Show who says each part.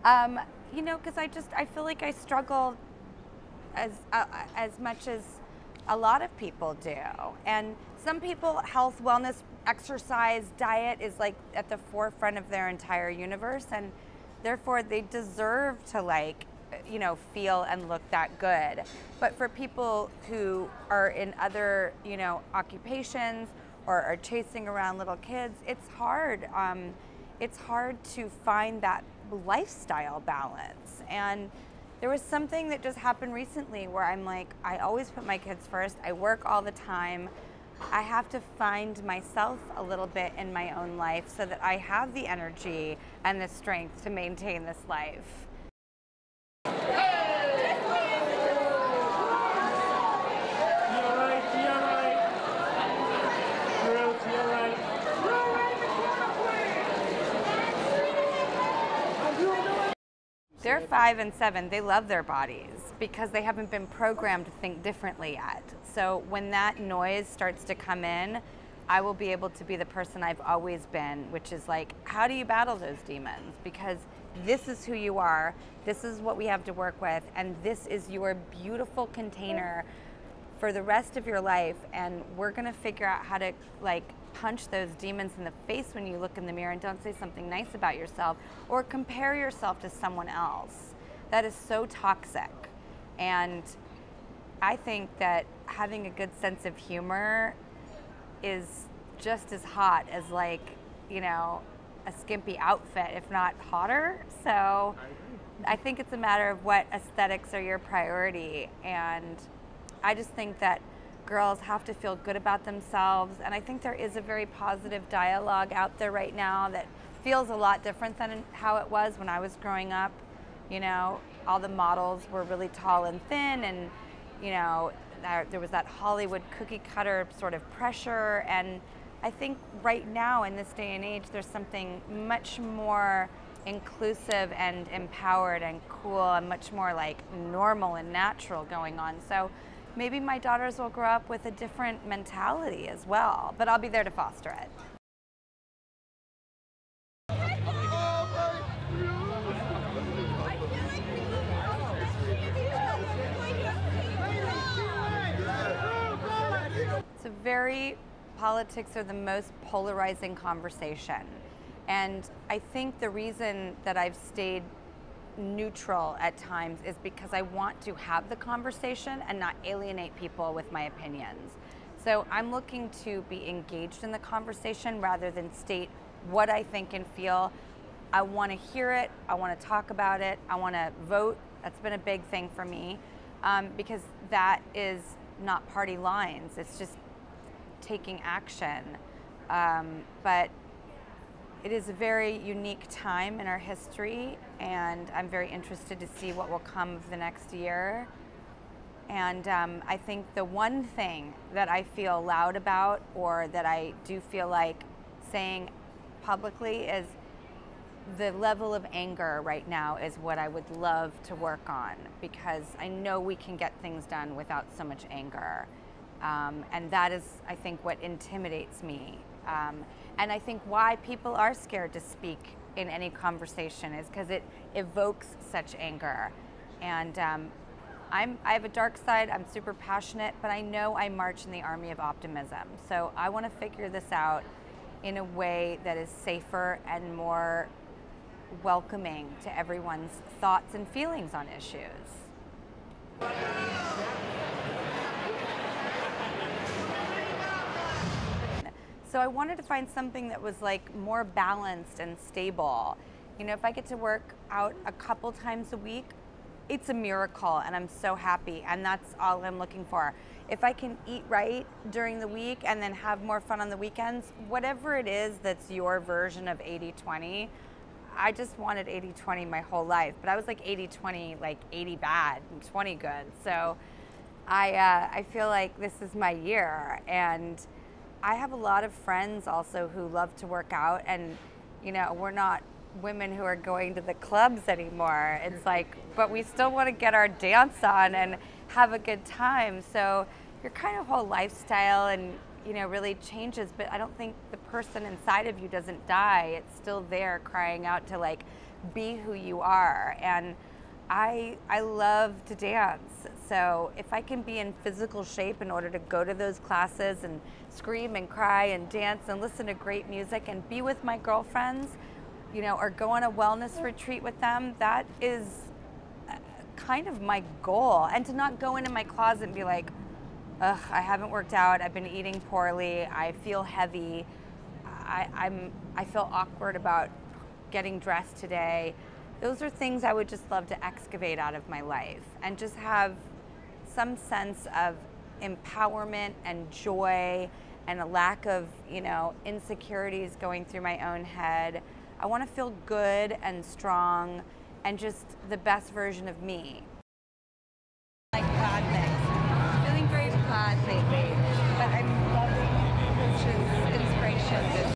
Speaker 1: You know, because I feel like I struggle as much as a lot of people do. And some people, health, wellness, exercise, diet is like at the forefront of their entire universe, and therefore they deserve to like, you know, feel and look that good. But for people who are in other, you know, occupations or are chasing around little kids, it's hard. It's hard to find that lifestyle balance. And there was something that just happened recently where I'm like, I always put my kids first. I work all the time. I have to find myself a little bit in my own life so that I have the energy and the strength to maintain this life. They're 5 and 7. They love their bodies because they haven't been programmed to think differently yet. So when that noise starts to come in, I will be able to be the person I've always been, which is like, how do you battle those demons? Because this is who you are, this is what we have to work with, and this is your beautiful container for the rest of your life, and we're gonna figure out how to like punch those demons in the face when you look in the mirror, and don't say something nice about yourself or compare yourself to someone else. That is so toxic. And I think that having a good sense of humor is just as hot as like, you know, a skimpy outfit, if not hotter. So I think it's a matter of what aesthetics are your priority. And I just think that girls have to feel good about themselves, and I think there is a very positive dialogue out there right now that feels a lot different than how it was when I was growing up. You know, all the models were really tall and thin, and you know, there was that Hollywood cookie cutter sort of pressure, and I think right now in this day and age there's something much more inclusive and empowered and cool and much more like normal and natural going on. So maybe my daughters will grow up with a different mentality as well, but I'll be there to foster it. Politics are the most polarizing conversation. And I think the reason that I've stayed neutral at times is because I want to have the conversation and not alienate people with my opinions. So I'm looking to be engaged in the conversation rather than state what I think and feel. I want to hear it, I want to talk about it, I want to vote. That's been a big thing for me because that is not party lines, it's just taking action. But it is a very unique time in our history, and I'm very interested to see what will come of the next year. And I think the one thing that I feel loud about, or that I do feel like saying publicly, is the level of anger right now is what I would love to work on, because I know we can get things done without so much anger. And that is, I think, what intimidates me. And I think why people are scared to speak in any conversation is because it evokes such anger. And I have a dark side, I'm super passionate, but I know I march in the army of optimism. So I want to figure this out in a way that is safer and more welcoming to everyone's thoughts and feelings on issues. So I wanted to find something that was like more balanced and stable. You know, if I get to work out a couple times a week, it's a miracle, and I'm so happy, and that's all I'm looking for. If I can eat right during the week and then have more fun on the weekends, whatever it is that's your version of 80-20, I just wanted 80-20 my whole life, but I was like 80-20, like 80 bad and 20 good. So I feel like this is my year, and I have a lot of friends also who love to work out, and you know, we're not women who are going to the clubs anymore. It's like, but we still want to get our dance on and have a good time. So your kind of whole lifestyle and, you know, really changes, but I don't think the person inside of you doesn't die. It's still there crying out to like be who you are. And I love to dance. So if I can be in physical shape in order to go to those classes and scream and cry and dance and listen to great music and be with my girlfriends, you know, or go on a wellness retreat with them, that is kind of my goal. And to not go into my closet and be like, ugh, I haven't worked out, I've been eating poorly, I feel heavy, I feel awkward about getting dressed today. Those are things I would just love to excavate out of my life and just have some sense of empowerment and joy and a lack of, you know, insecurities going through my own head. I want to feel good and strong and just the best version of me. Like plaid things. Feeling very plaid lately, but I'm loving Coach's inspiration.